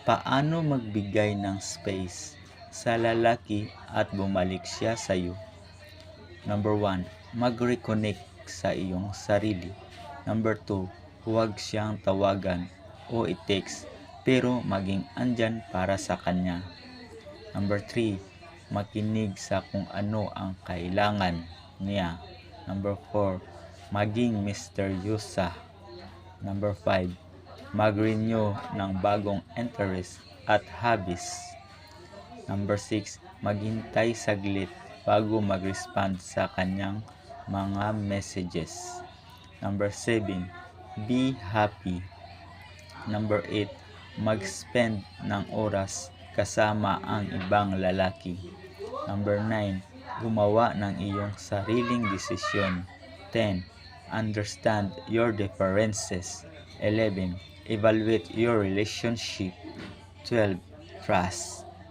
Paano magbigay ng space sa lalaki at bumalik siya sa iyo? Number 1, mag-reconnect sa iyong sarili. Number 2, huwag siyang tawagan o i-text pero maging andyan para sa kanya. Number 3, makinig sa kung ano ang kailangan niya. Number 4, maging misteryosa. Number 5, mag-renew ng bagong interest at hobbies. Number 6, maghintay saglit bago mag-respond sa kanyang mga messages. Number 7, be happy. Number 8, mag-spend ng oras kasama ang ibang lalaki. Number 9, gumawa ng iyong sariling desisyon. 10, understand your differences. 11, evaluate your relationship. 12, trust.